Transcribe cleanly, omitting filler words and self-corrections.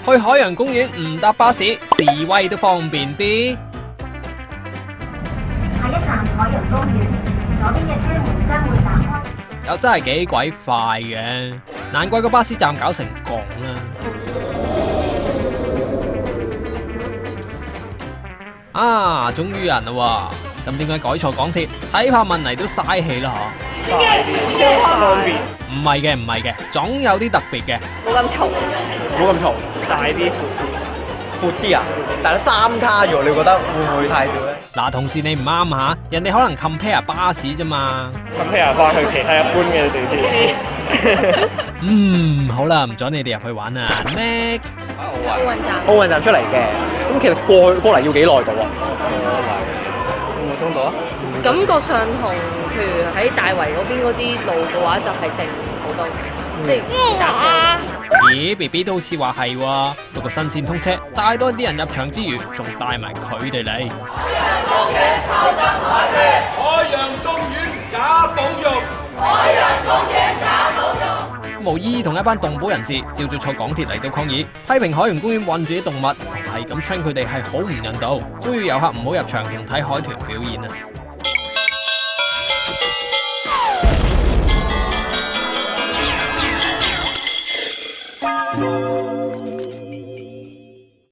去海洋公園唔搭巴士，示威都方便啲。下一站海洋公園，左邊嘅車門將會打開。又真係幾鬼快嘅，難怪個巴士站搞成咁啦。啊，終於有人啦喎！咁點解改錯港鐵？睇怕問嚟都嘥氣啦嗬。方便，唔係嘅，唔係嘅，總有啲特別嘅。冇咁嘈，冇咁嘈，大啲闊啲啊！但係3卡喎，你覺得會唔會太少咧？嗱，同事你唔啱吓，人哋可能 compare 巴士啫嘛。咁譬如翻去其他一般嘅地鐵。好啦，唔阻你哋入去玩啦。Next， 奧運站出嚟嘅，咁其實過嚟要幾耐到啊？半個鐘到啊！感覺上同譬如喺大圍嗰邊嗰啲路嘅話，就係靜好多，即係咦，B B 都好似話係喎，不過新線通車，帶多啲人入場之餘，仲帶埋佢哋嚟。海洋公園假保育，海洋公園假保育。毛姨同一班動保人士朝早坐港鐵嚟到抗議，批評海洋公園韞住啲動物，同係咁 train 佢哋係好唔人道，呼籲遊客唔好入場同睇海豚表演啊！